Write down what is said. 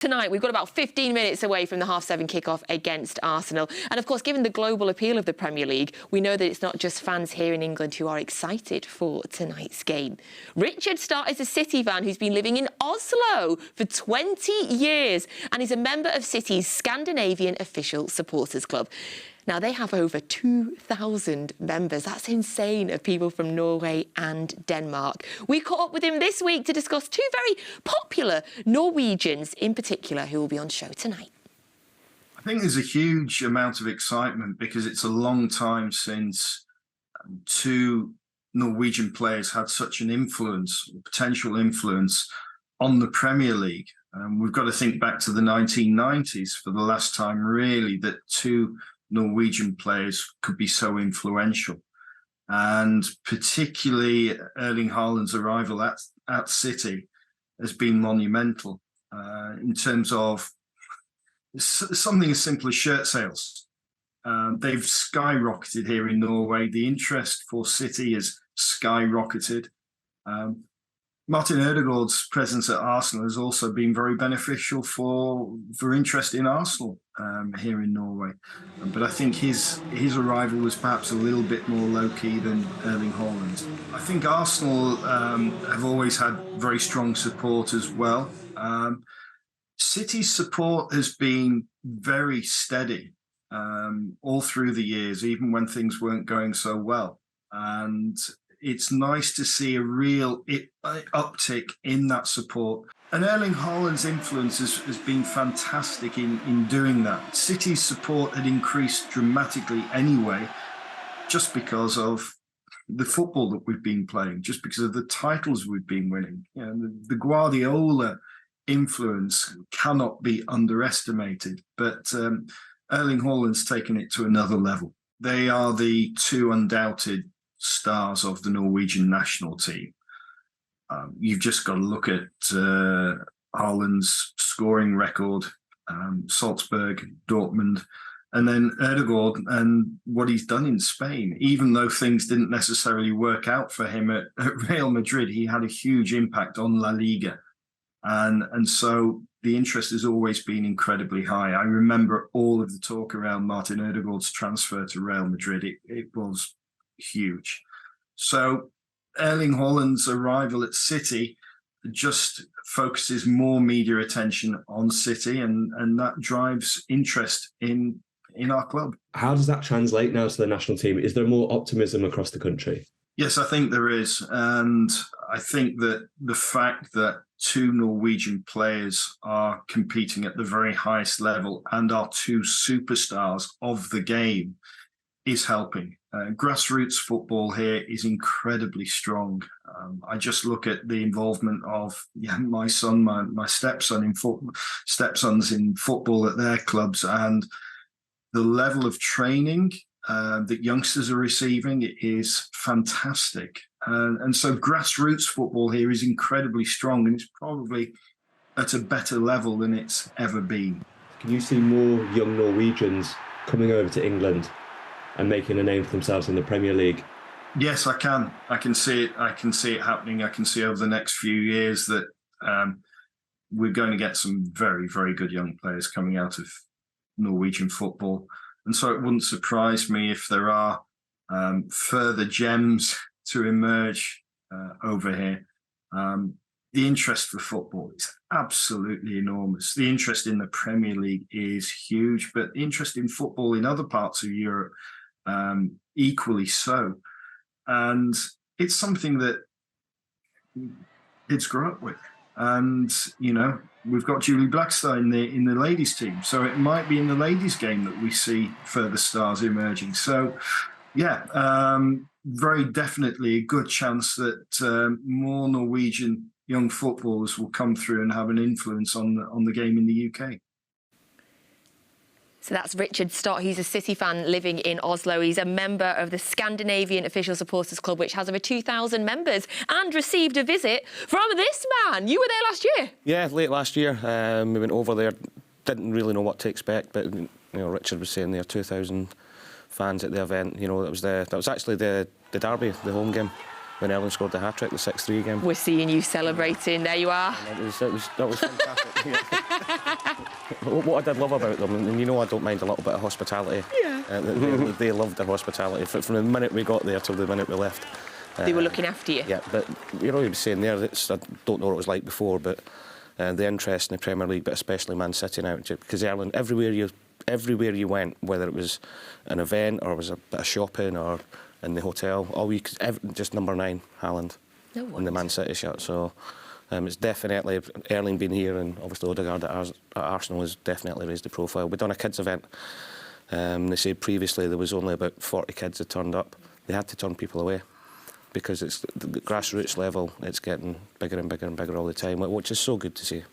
Tonight, we've got about 15 minutes away from the 7:30 kickoff against Arsenal. And of course, given the global appeal of the Premier League, we know that it's not just fans here in England who are excited for tonight's game. Richard Stotty is a City fan who's been living in Oslo for 20 years and is a member of City's Scandinavian Official Supporters Club. Now, they have over 2,000 members. That's insane, of people from Norway and Denmark. We caught up with him this week to discuss two very popular Norwegians in particular who will be on show tonight. I think there's a huge amount of excitement because it's a long time since two Norwegian players had such an influence, potential influence, on the Premier League. We've got to think back to the 1990s for the last time, really, that two Norwegian players could be so influential. And particularly Erling Haaland's arrival at City has been monumental in terms of something as simple as shirt sales. They've skyrocketed here in Norway. The interest for City has skyrocketed. Martin Ødegaard's presence at Arsenal has also been very beneficial for interest in Arsenal here in Norway. But I think his arrival was perhaps a little bit more low-key than Erling Haaland. I think Arsenal have always had very strong support as well. City's support has been very steady all through the years, even when things weren't going so well. And it's nice to see a real uptick in that support. And Erling Haaland's influence has been fantastic in doing that. City's support had increased dramatically anyway, just because of the football that we've been playing, just because of the titles we've been winning. You know, the Guardiola influence cannot be underestimated, but Erling Haaland's taken it to another level. They are the two undoubted stars of the Norwegian national team. You've just got to look at Haaland's scoring record, Salzburg, Dortmund, and then Ødegaard and what he's done in Spain. Even though things didn't necessarily work out for him at Real Madrid, he had a huge impact on La Liga. And so the interest has always been incredibly high. I remember all of the talk around Martin Ødegaard's transfer to Real Madrid. It was huge. So Erling Haaland's arrival at City just focuses more media attention on City, and that drives interest in our club. How does that translate now to the national team? Is there more optimism across the country? Yes, I think there is. And I think that the fact that two Norwegian players are competing at the very highest level and are two superstars of the game is helping. Grassroots football here is incredibly strong. I just look at the involvement of my son, my stepsons in football at their clubs, and the level of training that youngsters are receiving is fantastic. And so grassroots football here is incredibly strong, and it's probably at a better level than it's ever been. Can you see more young Norwegians coming over to England and making a name for themselves in the Premier League? Yes, I can. I can see it. I can see it happening. I can see over the next few years that we're going to get some very, very good young players coming out of Norwegian football. And so it wouldn't surprise me if there are further gems to emerge over here. The interest for football is absolutely enormous. The interest in the Premier League is huge, but interest in football in other parts of Europe equally so. And it's something that kids grow up with. And, you know, we've got Julie Blackstone in the ladies team. So it might be in the ladies game that we see further stars emerging. So, yeah, very definitely a good chance that more Norwegian young footballers will come through and have an influence on the game in the UK. So that's Richard Stott. He's a City fan living in Oslo. He's a member of the Scandinavian Official Supporters Club, which has over 2,000 members, and received a visit from this man. You were there last year? Yeah, late last year. We went over there, didn't really know what to expect, but you know, Richard was saying there 2,000 fans at the event. You know, that was actually the derby, the home game, when Erling scored the hat-trick, the 6-3 game. We're seeing you celebrating. There you are. That was fantastic. what I did love about them, and you know I don't mind a little bit of hospitality. Yeah. They loved their hospitality from the minute we got there till the minute we left. They were looking after you. Yeah, but you know, you were saying there, I don't know what it was like before, but the interest in the Premier League, but especially Man City now, because Ireland, everywhere you went, whether it was an event or it was a bit of shopping or in the hotel, just number 9, Haaland, in the Man City shirt. So it's definitely, Erling being here and obviously Odegaard at Arsenal has definitely raised the profile. We've done a kids event. They said previously there was only about 40 kids that turned up. They had to turn people away, because it's the grassroots level, it's getting bigger and bigger and bigger all the time, which is so good to see.